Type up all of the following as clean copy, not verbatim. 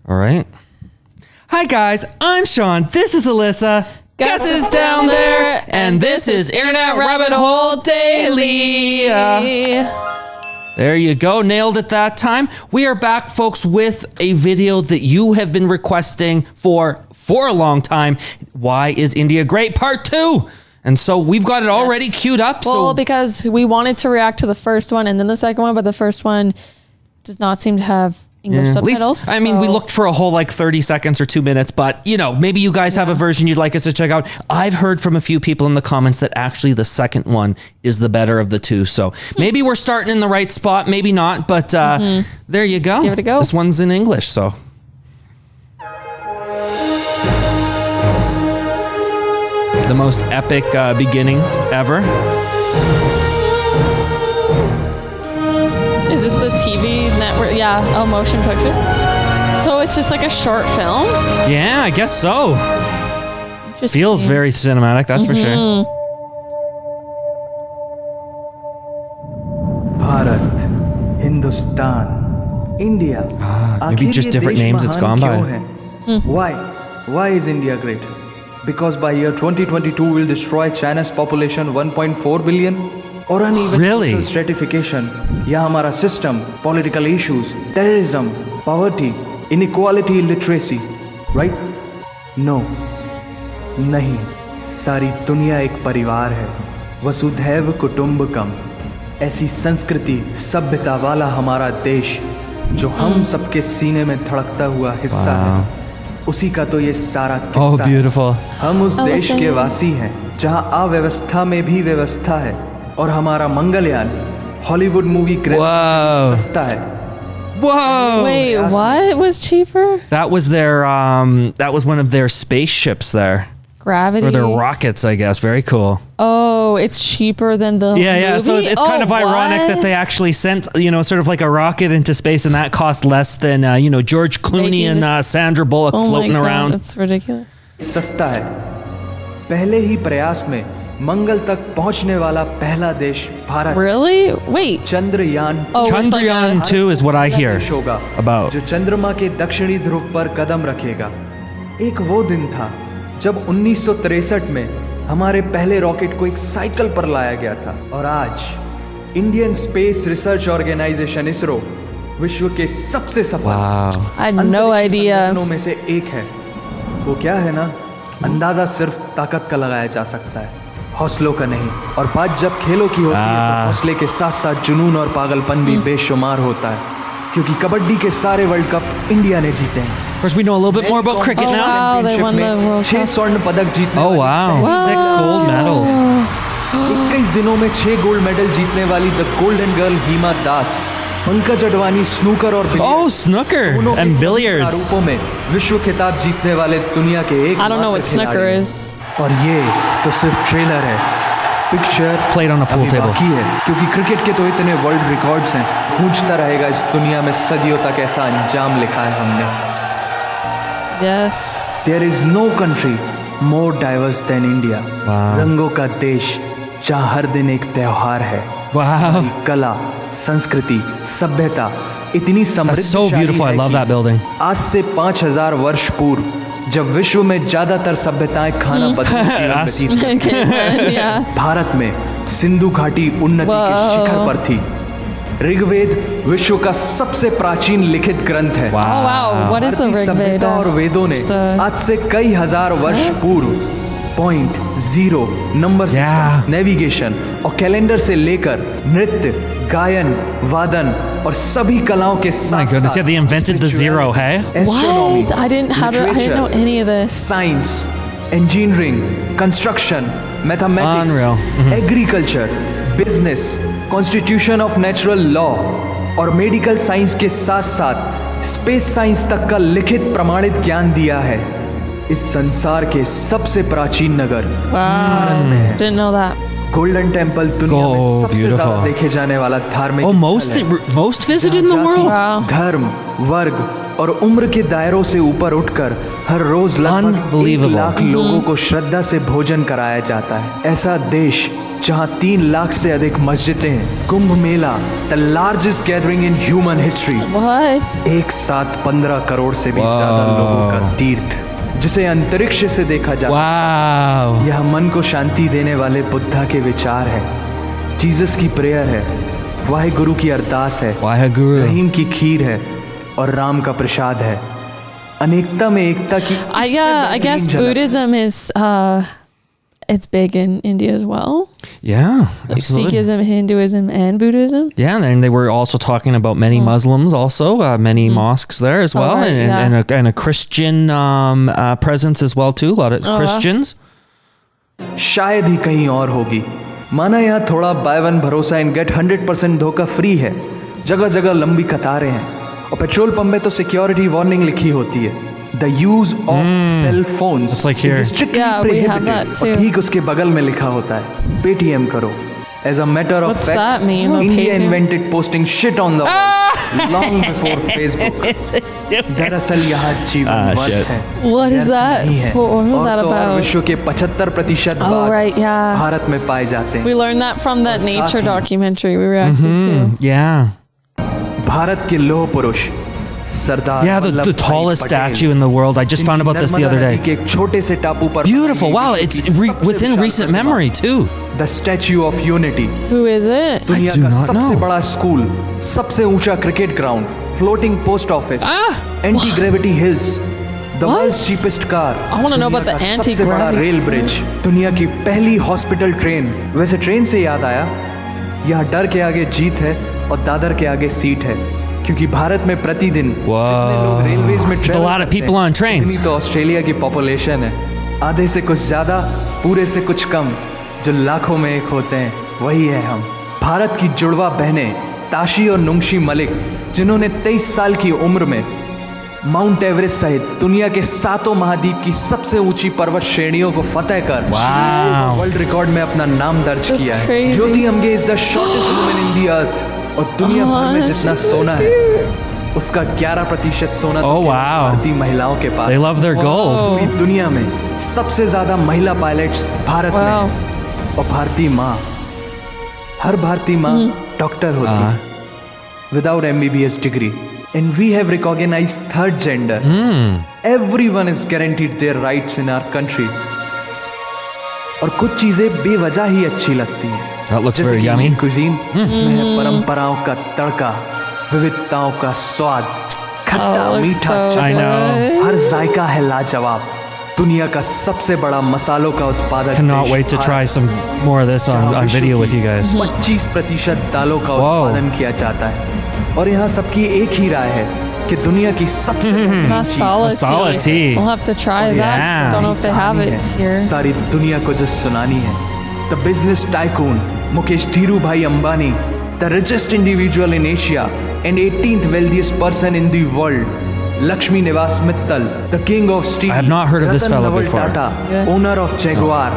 All right. Hi, guys. I'm Sean. This is Alyssa. Gus is down there, and this is Internet Rabbit Hole Daily. There you go. Nailed it that time. We are back, folks, with a video that you have been requesting for a long time. Why is India great? Part 2. And so we've got it already queued up. Well, because we wanted to react to the first one and then the second one, but the first one does not seem to have English subtitles. I mean, we looked for a whole 30 seconds or 2 minutes, but maybe you guys have a version you'd like us to check out. I've heard from a few people in the comments that actually the second one is the better of the two. So maybe we're starting in the right spot, maybe not, but there you go. Give it a go. This one's in English, so. The most epic beginning ever. Is this the TV network? Yeah, motion pictures. So it's just like a short film? Yeah, I guess so. Feels very cinematic, that's for sure. Bharat, Hindustan, India. Maybe just different names it's gone by. Why is India great? Because by year 2022 we'll destroy China's population 1.4 billion? Or uneven social stratification, या हमारा system, political issues, terrorism, poverty, inequality, illiteracy, right? No, नहीं, सारी दुनिया एक परिवार है, वसुधैव कुटुंबकम, ऐसी संस्कृति, सभ्यता वाला हमारा देश, जो हम सबके सीने में धड़कता हुआ हिस्सा है, उसी का तो ये सारा किस्सा है। हम उस देश के वासी हैं, जहाँ अव्यवस्था में भी व्यवस्था है, और हमारा मंगलयान हॉलीवुड मूवी क्रेडिट सस्ता है। Whoa! Wait, what was cheaper? That was their that was one of their spaceships there. Gravity. Or their rockets, I guess. Very cool. Oh, it's cheaper than the movie? So it's kind of ironic that they actually sent, sort of like a rocket into space, and that cost less than George Clooney and Sandra Bullock floating around. That's ridiculous. सस्ता है। पहले ही प्रयास में मंगल तक पहुंचने वाला पहला देश Bharat. Really? Wait. Chandrayaan. Chandrayaan 2 is what I hear about. जो चंद्रमा के दक्षिणी ध्रुव पर कदम रखेगा। एक वो दिन था जब 1963 में हमारे पहले रॉकेट को एक साइकिल पर लाया गया था, और आज Indian space research organisation ISRO विश्व के सबसे सफल संगठनों में से एक है। वो क्या है ना, अंदाजा सिर्फ ताकत का लगाया जा सकता है, हौसलों का नहीं। और बात जब खेलों की होती है तो हौसले के साथ साथ जुनून और पागलपन भी बेशुमार होता है, क्योंकि कबड्डी के सारे वर्ल्ड कप इंडिया ने जीते हैं। Of course, we know a little bit more about cricket now. Wow, they won the World 6 स्वर्ण पदक जीतने। Oh wow, 6 gold medals. 21 दिनों में 6 गोल्ड मेडल जीतने वाली the golden girl Hima Das, Pankaj Advani snooker और snooker and billiards रूपों में विश्व खिताब जीतने वाले दुनिया के एक I don't know what snooker is. और ये तो सिर्फ ट्रेलर है, picture played on a pool table. बाकी है, क्योंकि क्रिकेट के तो इतने वर्ल्ड रिकॉर्ड्स हैं, पूछता रहेगा इस दुनिया में सदियों तक ऐसा अंजाम लिखा है हमने। Yes. There is no country more diverse than India. रंगों का देश जहाँ हर दिन एक त्योहार है। कला, संस्कृति, सभ्यता इतनी समृद्धशाली है कि आज से 5000 वर्ष पूर्व, जब विश्व में ज्यादातर सभ्यताएं खाना बदलती भारत में सिंधु घाटी उन्नति के शिखर पर थी। ऋग्वेद विश्व का सबसे प्राचीन लिखित ग्रंथ है। सभ्यता और वेदों ने आज से कई हजार वर्ष पूर्व point, zero, number system, navigation और कैलेंडर से लेकर नृत्य, गायन, वादन और सभी कलाओं के साथ they invented the zero, hey? What? I didn't know any of this. Science, engineering, construction, mathematics, agriculture, business, constitution of natural law और मेडिकल साइंस के साथ साथ स्पेस साइंस तक का लिखित प्रमाणित ज्ञान दिया है। इस संसार के सबसे प्राचीन नगर भारत में है। Didn't know that. Golden temple दुनिया में सबसे ज्यादा देखे जाने वाला धार्मिक most visited in the world. धर्म, वर्ग और उम्र के दायरों से ऊपर उठकर हर रोज लगभग 1 लाख लोगों को श्रद्धा से भोजन कराया जाता है। ऐसा देश जहां 3 लाख से अधिक मस्जिदें हैं। Kumbh Mela, the largest gathering in human history. What? एक साथ 15 करोड़ से भी ज्यादा लोगों का तीर्थ, जिसे अंतरिक्ष से देखा जा सकता Wow. है। यह मन को शांति देने वाले बुद्धा के विचार है, जीसस की प्रेयर है, वाहे गुरु की अरदास है, Waheguru. रहीम की खीर है और राम का प्रसाद है। अनेकता में एकता की I guess Buddhism is it's big in India as well. Yeah. Like Absolutely. Sikhism, Hinduism, and Buddhism. Yeah, and they were also talking about many Muslims, also many mosques there as well, right, and a Christian presence as well too. A lot of wow. Christians. शायद ही कहीं और होगी। माना यहाँ थोड़ा by one भरोसा इन gate 100% धोखा free है। जगह जगह लंबी कतारें हैं और पेट्रोल पंप में तो सिक्योरिटी वार्निंग लिखी होती है। The use of cell phones It's like here. Yeah, we have that too. और ठीक उसके बगल में लिखा होता है पेटीएम करो। As a matter of What's fact, that mean, a India Paytm? invented posting shit on the wall long before Facebook. दरअसल यहाँ जीवन वर्थ है। What is व्यर्थ that नहीं है। for? What was और that तो और about? विश्व के 75% Oh, बाघ right, yeah. भारत में पाए जाते हैं। We learned that from that और साथ nature he- documentary we reacted to. Yeah. Bharat के लोह पुरुष सरदार Yeah, the वल्लभ भाई tallest Patel. statue in the world. I just found इनकी about this the Narmada other नदी day. के एक छोटे से टापू पर Beautiful. बनाई Wow, गई it's विश्व की सबसे within Vishal recent Pratima. memory too. The statue of unity, Who is it? दुनिया do का not सबसे know. बड़ा स्कूल, सबसे ऊंचा cricket ground, floating post office, anti gravity hills, the What? World's cheapest car, I wanna know about the सबसे बड़ा anti-gravity. Rail bridge, दुनिया की पहली हॉस्पिटल ट्रेन। वैसे ट्रेन से याद आया, यहाँ डर के आगे जीत है और दादर के आगे सीट है, क्योंकि भारत में प्रतिदिन जितने लोग रेलवेज में There's a travel lot of करते people हैं, on trains. उतनी तो ऑस्ट्रेलिया की पॉपुलेशन है। आधे से कुछ ज्यादा, पूरे से कुछ कम, जो लाखों में एक होते हैं, वही है हम। भारत की जुड़वा बहनें ताशी और नुंगशी मलिक, जिन्होंने 23 साल की उम्र में माउंट एवरेस्ट सहित दुनिया के 7 महाद्वीप की सबसे ऊंची पर्वत श्रेणियों को फतेह कर Wow. वर्ल्ड रिकॉर्ड में अपना नाम दर्ज That's किया है। crazy. Jyoti Amge is the shortest woman in the earth, और दुनिया भर में जितना सोना है उसका 11% सोना तो Oh, केवल wow. भारतीय महिलाओं के पास They है। love their gold. पूरी दुनिया में सबसे ज्यादा महिला पायलट्स भारत में Wow. हैं। और भारतीय माँ, हर भारतीय माँ डॉक्टर होती है विदाउट MBBS डिग्री। And we have recognised third gender. Everyone is guaranteed their rights in our country. और कुछ चीजें बेवजह ही अच्छी लगती हैं। That looks जैसे very कि yummy. cuisine, जिसमें है परंपराओं का तड़का, विविधताओं का स्वाद, खट्टा Oh, looks मीठा so I know. good. हर जायका है लाजवाब। दुनिया का सबसे बड़ा मसालों का उत्पादक Cannot देश wait to Bharat, try some more of this जहाँ on विश्व video with की you guys. 25% दालों का Wow. उत्पादन किया जाता है। और यहाँ सबकी एक ही राय है कि दुनिया की सबसे महंगी Masala चीज Masala tea. We'll have to try that. Yeah. Don't know if they have कहानी it है, here. सारी दुनिया को जो सुनानी है। The business tycoon Mukesh Dhirubhai Ambani, the richest individual in Asia and 18th wealthiest person in the world, Lakshmi Nivas Mittal, the king of steel. I have not heard of this Ratan fella Naval before. Tata, Yeah. owner of Jaguar,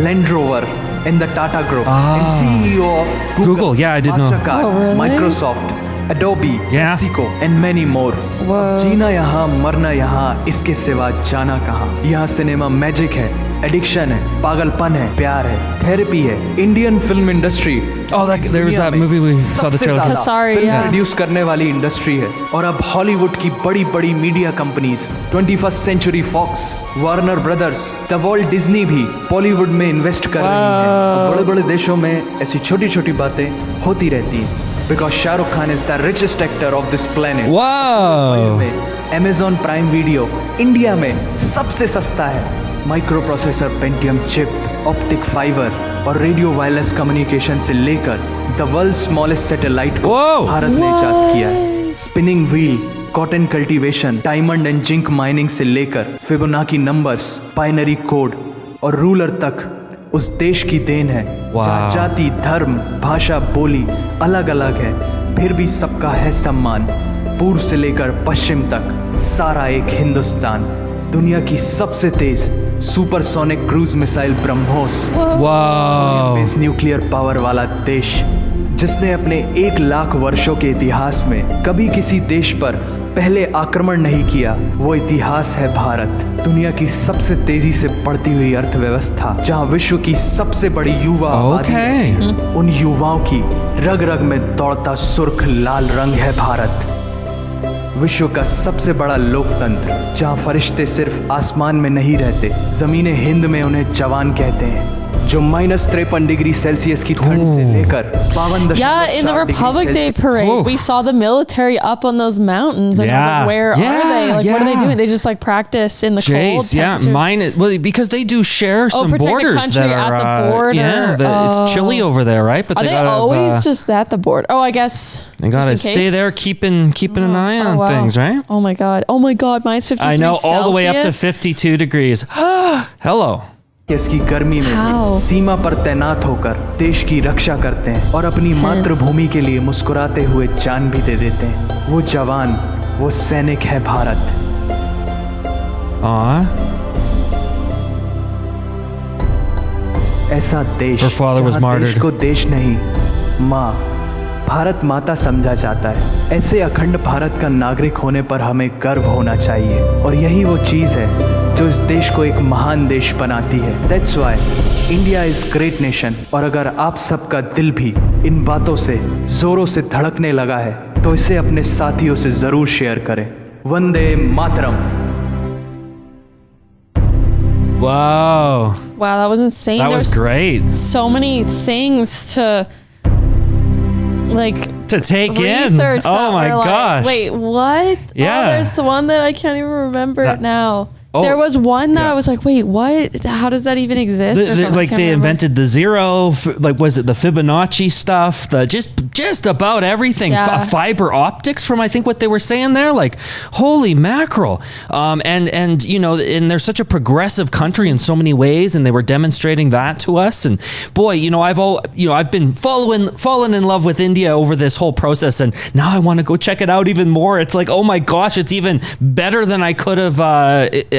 Land Rover, and the Tata Group, and CEO of Google, yeah, I did know. Mastercard, Oh, really? Microsoft, Adobe, Yeah. PepsiCo, and many more. Whoa. जीना यहाँ, मरना यहाँ, इसके सिवा जाना कहाँ। यहाँ cinema magic है, addiction है, पागलपन है, प्यार है, थेरेपी है। Indian film industry Oh, there was that movie we saw the trailer. Kasari, yeah. Produce करने वाली इंडस्ट्री है। और अब हॉलीवुड की बड़ी बड़ी media companies, 21st century Fox, Warner Brothers, the Walt Disney भी बॉलीवुड में इन्वेस्ट कर रही है। बड़े बड़े देशों में ऐसी छोटी छोटी बातें होती रहती हैं, because Shahrukh Khan is the richest actor of this planet. Whoa. Amazon prime video India में सबसे सस्ता है। Micro processor Pentium chip, optic fibre और रेडियो वायरलेस कम्युनिकेशन से लेकर द वर्ल्ड स्मॉलेस्ट सैटेलाइट को Whoa. भारत ने इजाद किया है। Spinning wheel, cotton cultivation, diamond and zinc mining से लेकर फिबोनाकी नंबर्स, बाइनरी कोड और रूलर तक उस देश की देन है। जहाँ जाति, धर्म, भाषा, बोली अलग अलग है, फिर भी सबका है सम्मान। पूर्व से लेकर पश्चिम तक सारा एक हिंदुस्तान। दुनिया की सबसे तेज supersonic cruise missile BrahMos, Whoa. इस न्यूक्लियर पावर वाला देश, जिसने अपने 1 लाख वर्षों के इतिहास में कभी किसी देश पर पहले आक्रमण नहीं किया। वो इतिहास है भारत, दुनिया की सबसे तेजी से बढ़ती हुई अर्थव्यवस्था, जहां विश्व की सबसे बड़ी युवा आबादी है। उन युवाओं की रग रग में दौड़ता सुर्ख लाल रंग है भारत। विश्व का सबसे बड़ा लोकतंत्र, जहां फरिश्ते सिर्फ आसमान में नहीं रहते, जमीने हिंद में उन्हें जवान कहते हैं, जो -53 डिग्री सेल्सियस की ठंड से लेकर 52.4 Yeah, in the Republic Day parade, we saw the military up on those mountains, and I was like, "Where are they? Like, what are they doing? They just like practice in the cold." Jace, yeah, temperature. well, because they do share some protect the borders country that are at the border. it's chilly over there, right? But Are they gotta have, always just at the border? Oh, I guess. they gotta just in stay case. there, keeping an eye on wow. things, right? Oh my god! Oh my god! -53. I know, all the way up to Celsius? 52 degrees. Hello. इसकी गर्मी में How? भी सीमा पर तैनात होकर देश की रक्षा करते हैं और अपनी मातृभूमि के लिए मुस्कुराते हुए जान भी दे देते हैं। वो जवान, वो सैनिक है भारत। Aw. ऐसा देश Her father was जहाँ देश martyred. को देश नहीं, माँ, भारत माता समझा जाता है। ऐसे अखंड भारत का नागरिक होने पर हमें गर्व होना चाहिए, और यही वो चीज़ है जो इस देश को एक महान देश बनाती है। That's why India is great nation. और अगर आप सबका दिल भी इन बातों से जोरों से धड़कने लगा है, तो इसे अपने साथियों से जरूर शेयर करें। Vande Mataram. Wow. Wow, that was insane. That There was great so many things to like to take in. research. Oh that my were like, gosh. wait, what? Yeah. Oh, there's the one that I can't even remember That- now. Oh, there was one that yeah. I was like, wait, what? How does that even exist? or something? I Like can't they remember. invented the zero, like was it the Fibonacci stuff? The just about everything. Yeah. Fiber optics from I think what they were saying there. Like holy mackerel. And you know, and they're such a progressive country in so many ways, and they were demonstrating that to us. And boy, you know, I've been fallen in love with India over this whole process, and now I want to go check it out even more. It's like, oh my gosh, it's even better than I could have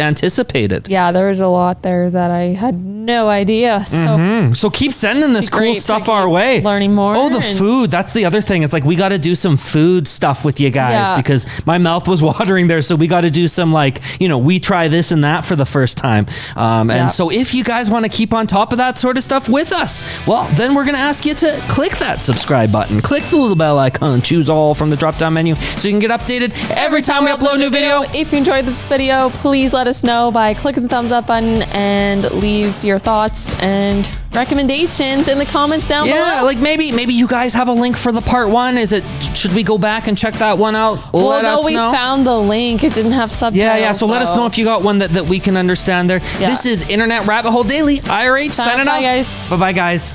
anticipated. Yeah, there was a lot there that I had no idea. So So keep sending this Be cool great to stuff keep our way. learning more Oh, the and- food. That's the other thing. It's like we got to do some food stuff with you guys Yeah. because my mouth was watering there. So we got to do some like, you know, we try this and that for the first time. Yeah. And so if you guys want to keep on top of that sort of stuff with us, well, then we're going to ask you to click that subscribe button. Click the little bell icon. Choose all from the drop down menu so you can get updated every time we upload a new video. If you enjoyed this video, please let us know by clicking the thumbs up button and leave your thoughts and recommendations in the comments down Yeah, below. like maybe you guys have a link for the part one. Should we go back and check that one out? Well, Let no, us we know. found the link. It didn't have subtitles. Yeah. So let us know if you got one that we can understand there. Yeah. This is Internet Rabbit Hole Daily. IRH signing Bye, off. guys. Bye, guys.